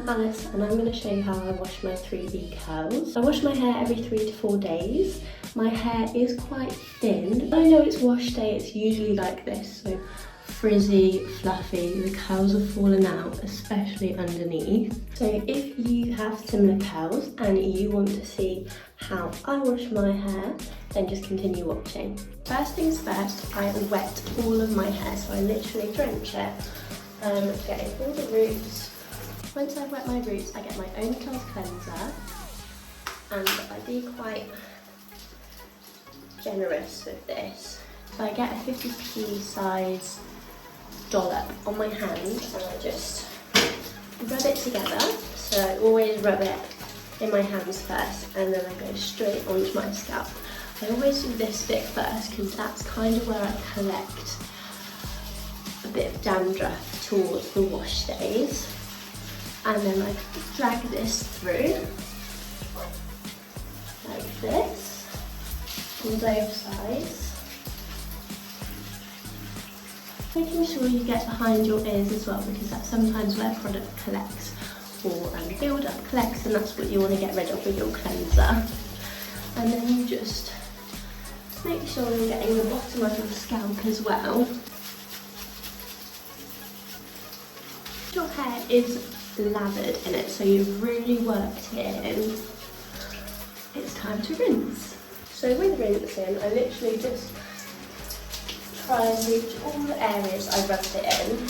I'm Alice and I'm going to show you how I wash my 3B curls. I wash my hair every 3 to 4 days. My hair is quite thin. When I know it's wash day, it's usually like this, so frizzy, fluffy, the curls have fallen out, especially underneath. So if you have similar curls and you want to see how I wash my hair, then just continue watching. First things first, I wet all of my hair, so I literally drench it, getting all the roots. Once I've wet my roots, I get my own curls cleanser, and I be quite generous with this. So I get a 50p size dollop on my hand and I just rub it together. So I always rub it in my hands first and then I go straight onto my scalp. I always do this bit first because that's kind of where I collect a bit of dandruff towards the wash days. And then I drag this through like this on both sides. Making sure you get behind your ears as well, because that's sometimes where product collects or build-up collects, and that's what you want to get rid of with your cleanser. And then you just make sure you're getting the bottom of your scalp as well. Your hair is lathered in it, so you've really worked it in. It's time to rinse. So with rinsing, I literally just try and reach all the areas I rubbed it in.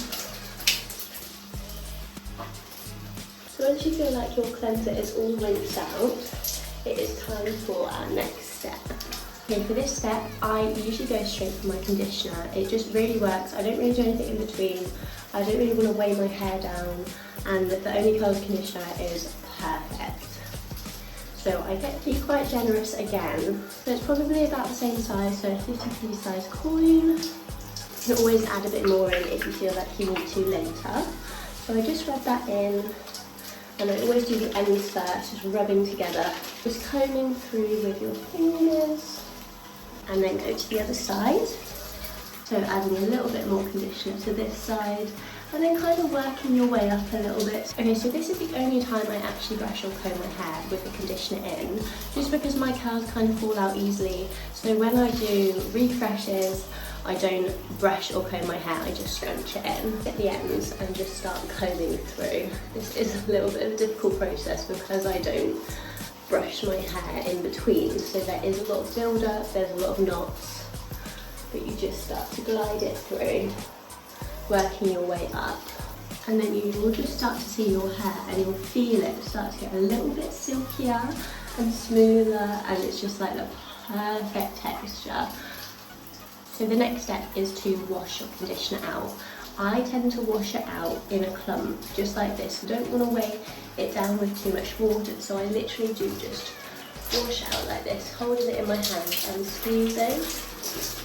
So once you feel like your cleanser is all rinsed out, it is time for our next step. Okay, for this step, I usually go straight for my conditioner. It just really works. I don't really do anything in between. I don't really want to weigh my hair down, and the Only Curls conditioner is perfect. So I get to be quite generous again. So it's probably about the same size, so a 50p size coin. You can always add a bit more in if you feel like you want to later. So I just rub that in, and I always do the ends first, just rubbing together. Just combing through with your fingers, and then go to the other side. So adding a little bit more conditioner to this side, and then kind of working your way up a little bit. Okay, so this is the only time I actually brush or comb my hair with the conditioner in, just because my curls kind of fall out easily. So when I do refreshes, I don't brush or comb my hair, I just scrunch it in at the ends and just start combing through. This is a little bit of a difficult process because I don't brush my hair in between, so there is a lot of build-up, there's a lot of knots, but you just start to glide it through, working your way up, and then you will just start to see your hair and you'll feel it start to get a little bit silkier and smoother, and it's just like the perfect texture. So the next step is to wash your conditioner out. I tend to wash it out in a clump, just like this. I don't want to weigh it down with too much water, so I literally do just wash out like this, holding it in my hand and squeezing.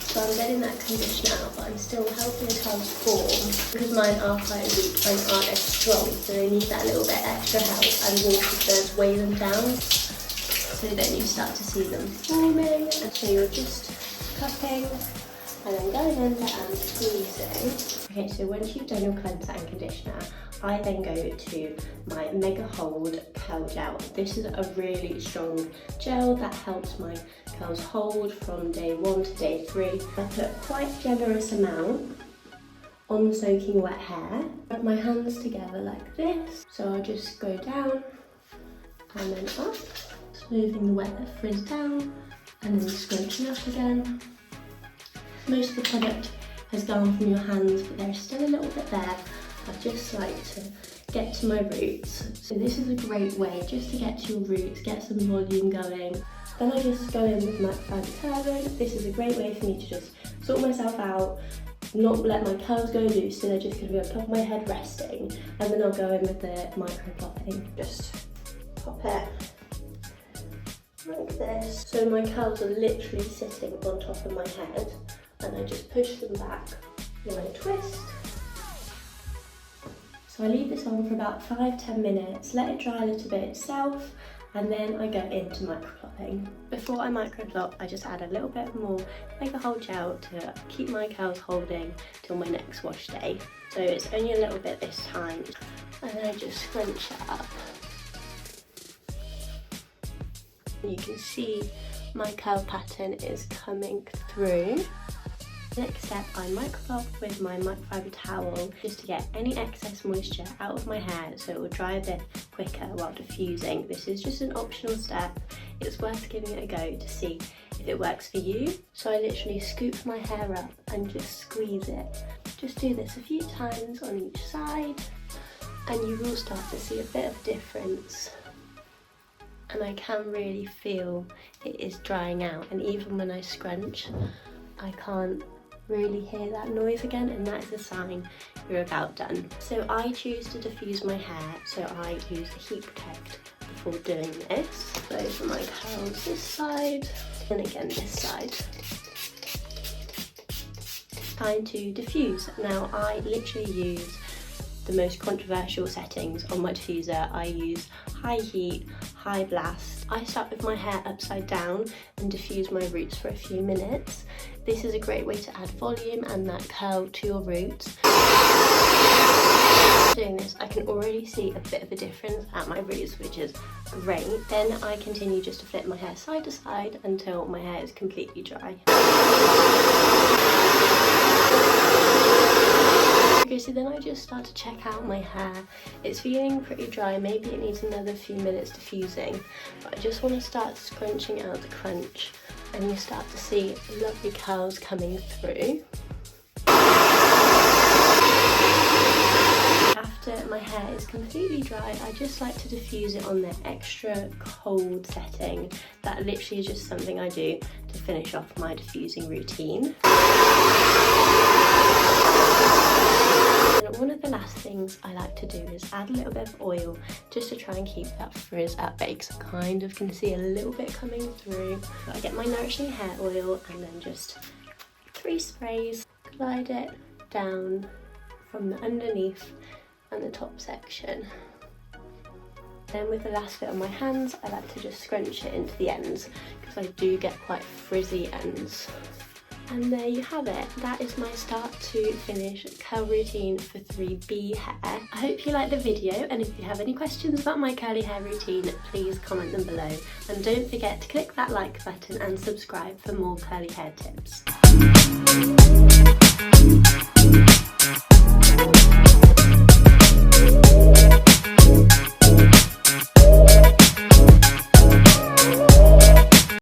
So I'm getting that conditioner out, but I'm still helping the curls form. Because mine are quite weak and aren't as strong, so they need that little bit extra help, and water does weigh them down. So then you start to see them forming, and so you're just cupping and then going under and squeezing. Okay, so once you've done your cleanser and conditioner, I then go to my Mega Hold Curl Gel. This is a really strong gel that helps my curls hold from day 1 to day 3. I put quite a generous amount on soaking wet hair. Rub my hands together like this. So I'll just go down and then up, smoothing the wet frizz down, and then scrunching up again. Most of the product has gone from your hands, but there's still a little bit there. I just like to get to my roots. So this is a great way just to get to your roots, get some volume going. Then I just go in with microfibre turban. This is a great way for me to just sort myself out, not let my curls go loose, so they're just going to be on top of my head resting. And then I'll go in with the microplopping. Just pop it like this. So my curls are literally sitting on top of my head, and I just push them back when I twist. So I leave this on for about 5-10 minutes, let it dry a little bit itself, and then I go into microplopping. Before I microplop, I just add a little bit more Mega Hold Gel to keep my curls holding till my next wash day. So it's only a little bit this time. and then I just scrunch it up. You can see my curl pattern is coming through. Next step, I microplop with my microfibre towel just to get any excess moisture out of my hair so it will dry a bit quicker while diffusing. This is just an optional step. It's worth giving it a go to see if it works for you. So I literally scoop my hair up and just squeeze it. Just do this a few times on each side and you will start to see a bit of difference. And I can really feel it is drying out, and even when I scrunch, I can't really hear that noise again, and that is a sign you're about done. So I choose to diffuse my hair, so I use a heat protect before doing this. So for my curls this side, and again this side. Time to diffuse. Now I literally use the most controversial settings on my diffuser. I use high heat, high blast. I start with my hair upside down and diffuse my roots for a few minutes. This is a great way to add volume and that curl to your roots. Doing this, I can already see a bit of a difference at my roots, which is great. Then I continue just to flip my hair side to side until my hair is completely dry. Okay, so then I just start to check out my hair. It's feeling pretty dry, maybe it needs another few minutes diffusing, but I just want to start scrunching out the crunch, and you start to see lovely curls coming through. After my hair is completely dry, I just like to diffuse it on the extra cold setting. That literally is just something I do to finish off my diffusing routine. And one of the last things I like to do is add a little bit of oil just to try and keep that frizz at bay, because I kind of can see a little bit coming through. So I get my nourishing hair oil and then just 3 sprays, glide it down from the underneath and the top section. Then with the last bit on my hands, I like to just scrunch it into the ends because I do get quite frizzy ends. And there you have it. That is my start to finish curl routine for 3B hair. I hope you liked the video, and if you have any questions about my curly hair routine, please comment them below. And don't forget to click that like button and subscribe for more curly hair tips.